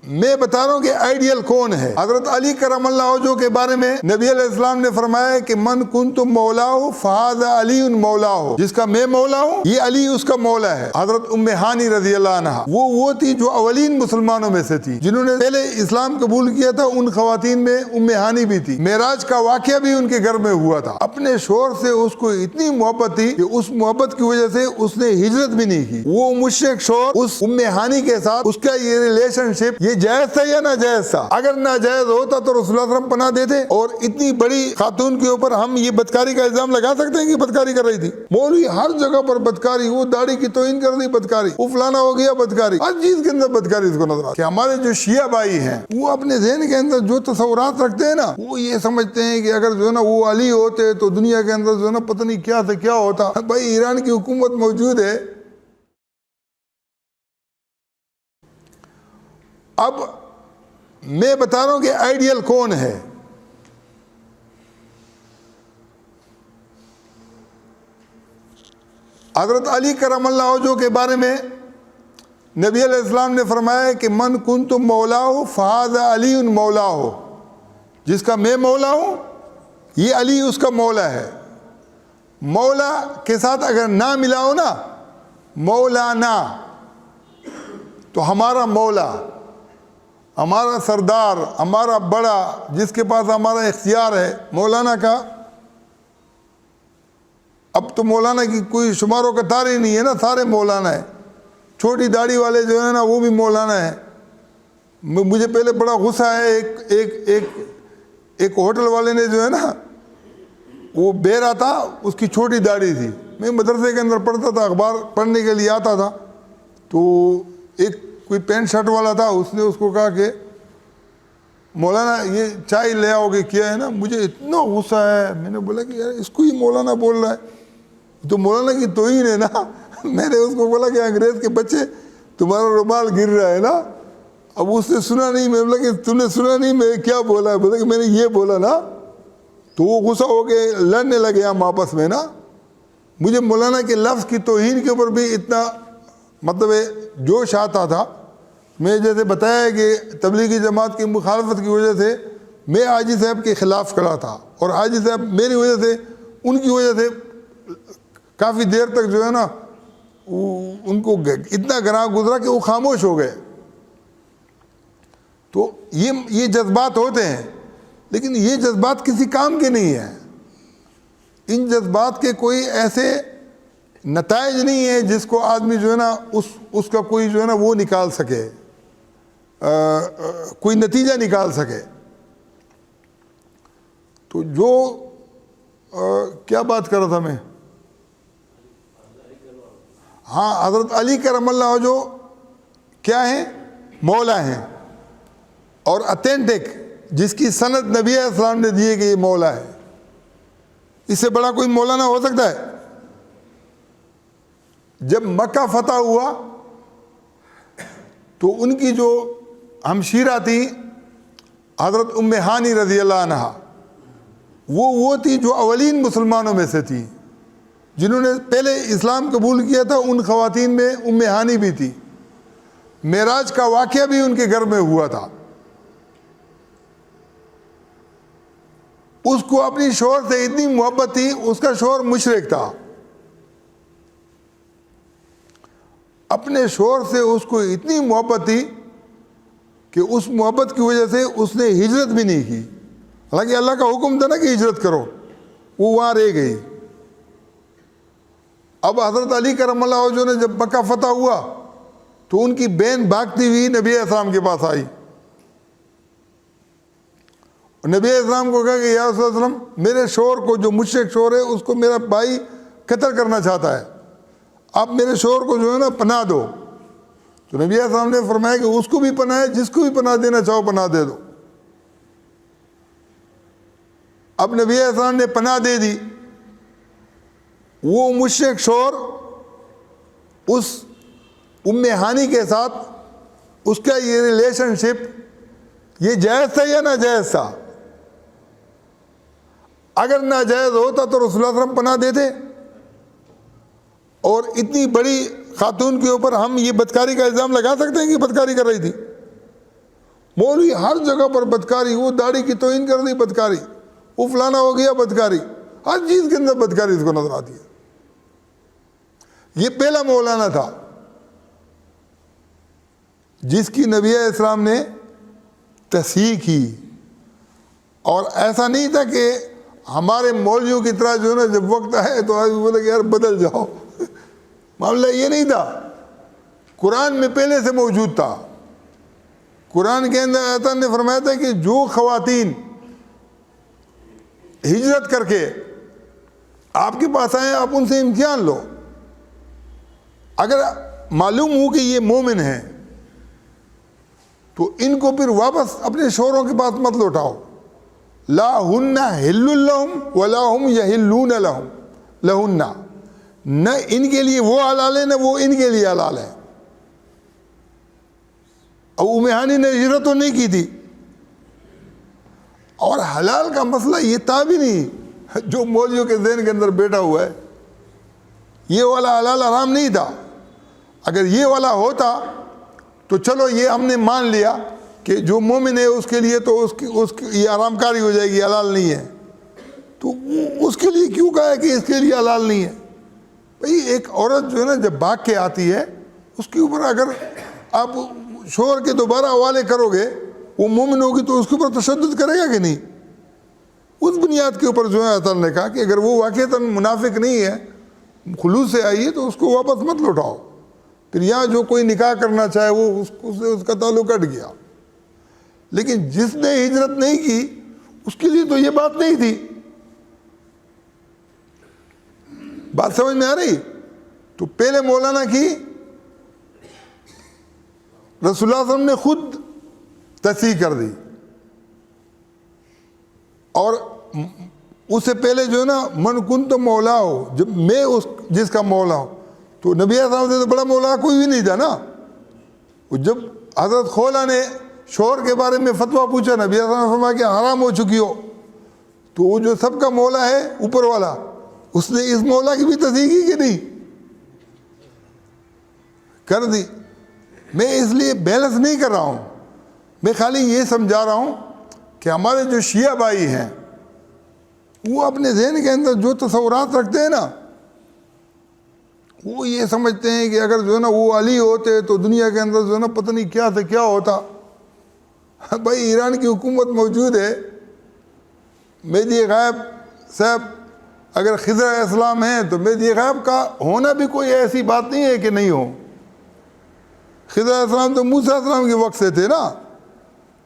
میں بتا رہا ہوں کہ آئیڈیل کون ہے۔ حضرت علی کرم اللہ وجہہ کے بارے میں نبی علیہ السلام نے فرمایا کہ من کنت مولاہ فہذا علی مولاہ، جس کا میں مولا ہوں یہ علی اس کا مولا ہے۔ حضرت ام ہانی رضی اللہ عنہا وہ تھی جو اولین مسلمانوں میں سے تھی، جنہوں نے پہلے اسلام قبول کیا تھا۔ ان خواتین میں ام ہانی بھی تھی۔ معراج کا واقعہ بھی ان کے گھر میں ہوا تھا۔ اپنے شوہر سے اس کو اتنی محبت تھی کہ اس محبت کی وجہ سے اس نے ہجرت بھی نہیں کی۔ وہ مشرک شوہر اس ام ہانی کے ساتھ اس کا یہ ریلیشن شپ یہ جائز تھا یا ناجائز تھا؟ اگر ناجائز ہوتا تو رسول اللہ صلی اللہ علیہ وسلم پناہ دیتے، اور اتنی بڑی خاتون کے اوپر ہم یہ بدکاری کا الزام لگا سکتے ہیں کہ بدکاری کر رہی تھی؟ مولوی ہر جگہ پر بدکاری، وہ داڑھی کی توہین کر دی بدکاری، وہ فلانا ہو گیا بدکاری، ہر چیز کے اندر بدکاری اس کو نظر آتی ہے۔ ہمارے جو شیعہ بھائی ہیں وہ اپنے ذہن کے اندر جو تصورات رکھتے ہیں نا، وہ یہ سمجھتے ہیں کہ اگر جو ہے نا وہ علی ہوتے تو دنیا کے اندر جو ہے نا پتہ نہیں کیا سے کیا ہوتا۔ بھائی ایران کی حکومت موجود ہے۔ اب میں بتا رہا ہوں کہ آئیڈیل کون ہے۔ حضرت علی کرم اللہ وجہہ کے بارے میں نبی علیہ السلام نے فرمایا کہ من کنت مولاہ فہذا علی مولاہ، جس کا میں مولا ہوں یہ علی اس کا مولا ہے۔ مولا کے ساتھ اگر نہ ملاؤ نا، مولانا، تو ہمارا مولا، ہمارا سردار، ہمارا بڑا، جس کے پاس ہمارا اختیار ہے، مولانا کا اب تو مولانا کی کوئی شمار و قطار ہی نہیں ہے نا، سارے مولانا ہے۔ چھوٹی داڑھی والے جو ہے نا وہ بھی مولانا ہے۔ مجھے پہلے بڑا غصہ ہے، ایک ہوٹل والے نے جو ہے نا وہ بیرا تھا، اس کی چھوٹی داڑھی تھی۔ میں مدرسے کے اندر پڑھتا تھا، اخبار پڑھنے کے لیے آتا تھا، تو ایک کوئی پینٹ شرٹ والا تھا، اس نے اس کو کہا کہ مولانا یہ چائے لے آؤ گے کیا ہے نا؟ مجھے اتنا غصہ ہے، میں نے بولا کہ یار اس کو ہی مولانا بول رہا ہے، تو مولانا کی توہین ہے نا۔ میں نے اس کو بولا کہ انگریز کے بچے تمہارا رومال گر رہا ہے نا۔ اب اس نے سنا نہیں، میں بولا کہ تم نے سنا نہیں میں کیا بولا ہے؟ بولا کہ میں نے یہ بولا نا۔ تو وہ غصہ ہو کے لڑنے لگے ہم آپس میں نا۔ مجھے مولانا کے لفظ کی توہین کے اوپر بھی اتنا مطلب جوش آتا تھا۔ میں جیسے بتایا کہ تبلیغی جماعت کی مخالفت کی وجہ سے میں حاجی صاحب کے خلاف کھڑا تھا، اور حاجی صاحب میری وجہ سے، ان کی وجہ سے کافی دیر تک جو ہے نا ان کو اتنا گراں گزرا کہ وہ خاموش ہو گئے۔ تو یہ جذبات ہوتے ہیں، لیکن یہ جذبات کسی کام کے نہیں ہیں۔ ان جذبات کے کوئی ایسے نتائج نہیں ہیں جس کو آدمی جو ہے نا اس کا کوئی جو ہے نا وہ نکال سکے، کوئی نتیجہ نکال سکے۔ تو جو کیا بات کر رہا تھا میں؟ ہاں، حضرت علی کرم اللہ وجہہ کیا ہیں؟ مولا ہیں، اور اتھینٹک، جس کی سند نبی علیہ السلام نے دی ہے کہ یہ مولا ہے۔ اس سے بڑا کوئی مولانا ہو سکتا ہے؟ جب مکہ فتح ہوا تو ان کی جو ہمشیرہ تھی حضرت ام ہانی رضی اللہ عنہا، وہ تھی جو اولین مسلمانوں میں سے تھی، جنہوں نے پہلے اسلام قبول کیا تھا۔ ان خواتین میں ام ہانی بھی تھی۔ معراج کا واقعہ بھی ان کے گھر میں ہوا تھا۔ اس کو اپنی شوہر سے اتنی محبت تھی، اس کا شوہر مشرک تھا، اپنے شوہر سے اس کو اتنی محبت تھی کہ اس محبت کی وجہ سے اس نے ہجرت بھی نہیں کی۔ حالانکہ اللہ کا حکم تھا نا کہ ہجرت کرو، وہ وہاں رہ گئی۔ اب حضرت علی کرم اللہ وجہہ نے جب مکہ فتح ہوا تو ان کی بہن بھاگتی ہوئی نبی علیہ السلام کے پاس آئی، اور نبی علیہ السلام کو کہا کہ یا رسول اللہ علیہ وسلم، میرے شوہر کو، جو مشرک شوہر ہے، اس کو میرا بھائی قتل کرنا چاہتا ہے، آپ میرے شوہر کو جو ہے نا پناہ دو۔ تو نبی علیہ السلام نے فرمایا کہ اس کو بھی پناہ ہے، جس کو بھی پناہ دینا چاہو پناہ دے دو۔ اب نبی علیہ السلام نے پناہ دے دی۔ وہ مشرک شوہر اس ام ہانی کے ساتھ اس کا یہ ریلیشن شپ یہ جائز تھا یا ناجائز تھا؟ اگر ناجائز ہوتا تو رسول اللہ صلی اللہ علیہ وسلم پناہ دیتے، اور اتنی بڑی خاتون کے اوپر ہم یہ بدکاری کا الزام لگا سکتے ہیں کہ بدکاری کر رہی تھی؟ مولوی ہر جگہ پر بدکاری، وہ داڑھی کی توہین کر دی بدکاری، وہ فلانا ہو گیا بدکاری، ہر چیز کے اندر بدکاری اس کو نظر آتی ہے۔ یہ پہلا مولانا تھا جس کی نبی علیہ السلام نے تصحیح کی، اور ایسا نہیں تھا کہ ہمارے مولویوں کی طرح جو ہے نا جب وقت آئے تو آج بولے کہ یار بدل جاؤ، معاملہ یہ نہیں تھا، قرآن میں پہلے سے موجود تھا۔ قرآن کے اندر اللہ تعالیٰ نے فرمایا تھا کہ جو خواتین ہجرت کر کے آپ کے پاس آئیں آپ ان سے امتحان لو، اگر معلوم ہو کہ یہ مومن ہیں تو ان کو پھر واپس اپنے شوہروں کے پاس مت لوٹاؤ۔ لا ہن حل لہم ولا ہم یحلون لہم لہن، نہ ان کے لیے وہ حلال ہے نہ وہ ان کے لیے حلال ہے۔ اب ام ہانی نے ہجرت تو نہیں کی تھی، اور حلال کا مسئلہ یہ تھا بھی نہیں جو مولویوں کے ذہن کے اندر بیٹھا ہوا ہے، یہ والا حلال حرام نہیں تھا۔ اگر یہ والا ہوتا تو چلو یہ ہم نے مان لیا کہ جو مومن ہے اس کے لیے تو اس کی یہ حرام کاری ہو جائے گی، حلال نہیں ہے، تو اس کے لیے کیوں کہا ہے کہ اس کے لیے حلال نہیں ہے؟ بھئی ایک عورت جو ہے نا جب بھاگ کے آتی ہے اس کے اوپر اگر آپ شوہر کے دوبارہ حوالے کرو گے، وہ مومن ہوگی تو اس کے اوپر تشدد کرے گا کہ نہیں؟ اس بنیاد کے اوپر جو ہے اللہ تعالیٰ نے کہا کہ اگر وہ واقعتاً منافق نہیں ہے، خلوص سے آئی ہے، تو اس کو واپس مت لوٹاؤ۔ پھر یہاں جو کوئی نکاح کرنا چاہے وہ اس کا تعلق کٹ گیا، لیکن جس نے ہجرت نہیں کی اس کے لیے تو یہ بات نہیں تھی۔ بات سمجھ میں آ رہی؟ تو پہلے مولانا کی رسول اللہ صلی اللہ علیہ وسلم نے خود تصحیح کر دی، اور اس سے پہلے جو ہے نا من کنت مولا ہو، جب میں جس کا مولا ہوں، تو نبی صلی اللہ علیہ وسلم سے بڑا مولا کوئی بھی نہیں تھا نا۔ جب حضرت خولا نے شوہر کے بارے میں فتویٰ پوچھا، نبی صلی اللہ علیہ وسلم نے فرمایا کہ حرام ہو چکی ہو، تو وہ جو سب کا مولا ہے اوپر والا، اس نے اس مولا کی بھی تصحیح کی کہ نہیں؟ کر دی۔ میں اس لیے بیلنس نہیں کر رہا ہوں، میں خالی یہ سمجھا رہا ہوں کہ ہمارے جو شیعہ بھائی ہیں وہ اپنے ذہن کے اندر جو تصورات رکھتے ہیں نا، وہ یہ سمجھتے ہیں کہ اگر جو ہے نا وہ علی ہوتے تو دنیا کے اندر جو ہے نا پتہ نہیں کیا سے کیا ہوتا۔ بھائی ایران کی حکومت موجود ہے، مہدی غائب صاحب اگر خضر علیہ السلام ہیں تو مہدی غائب کا ہونا بھی کوئی ایسی بات نہیں ہے کہ نہیں ہو۔ خضر علیہ السلام تو موسیٰ علیہ السلام کے وقت سے تھے نا،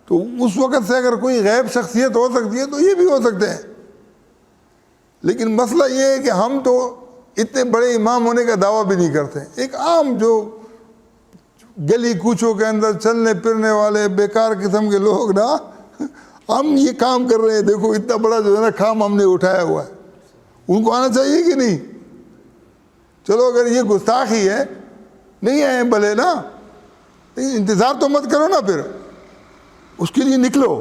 تو اس وقت سے اگر کوئی غیب شخصیت ہو سکتی ہے تو یہ بھی ہو سکتے ہیں۔ لیکن مسئلہ یہ ہے کہ ہم تو اتنے بڑے امام ہونے کا دعویٰ بھی نہیں کرتے، ایک عام جو گلی کوچوں کے اندر چلنے پھرنے والے بیکار قسم کے لوگ نا، ہم یہ کام کر رہے ہیں، دیکھو اتنا بڑا جو ہے نا کام ہم نے اٹھایا ہوا ہے، ان کو آنا چاہیے کہ نہیں؟ چلو اگر یہ گستاخی ہے، نہیں آئے بھلے نا، انتظار تو مت کرو نا، پھر اس کے لیے نکلو۔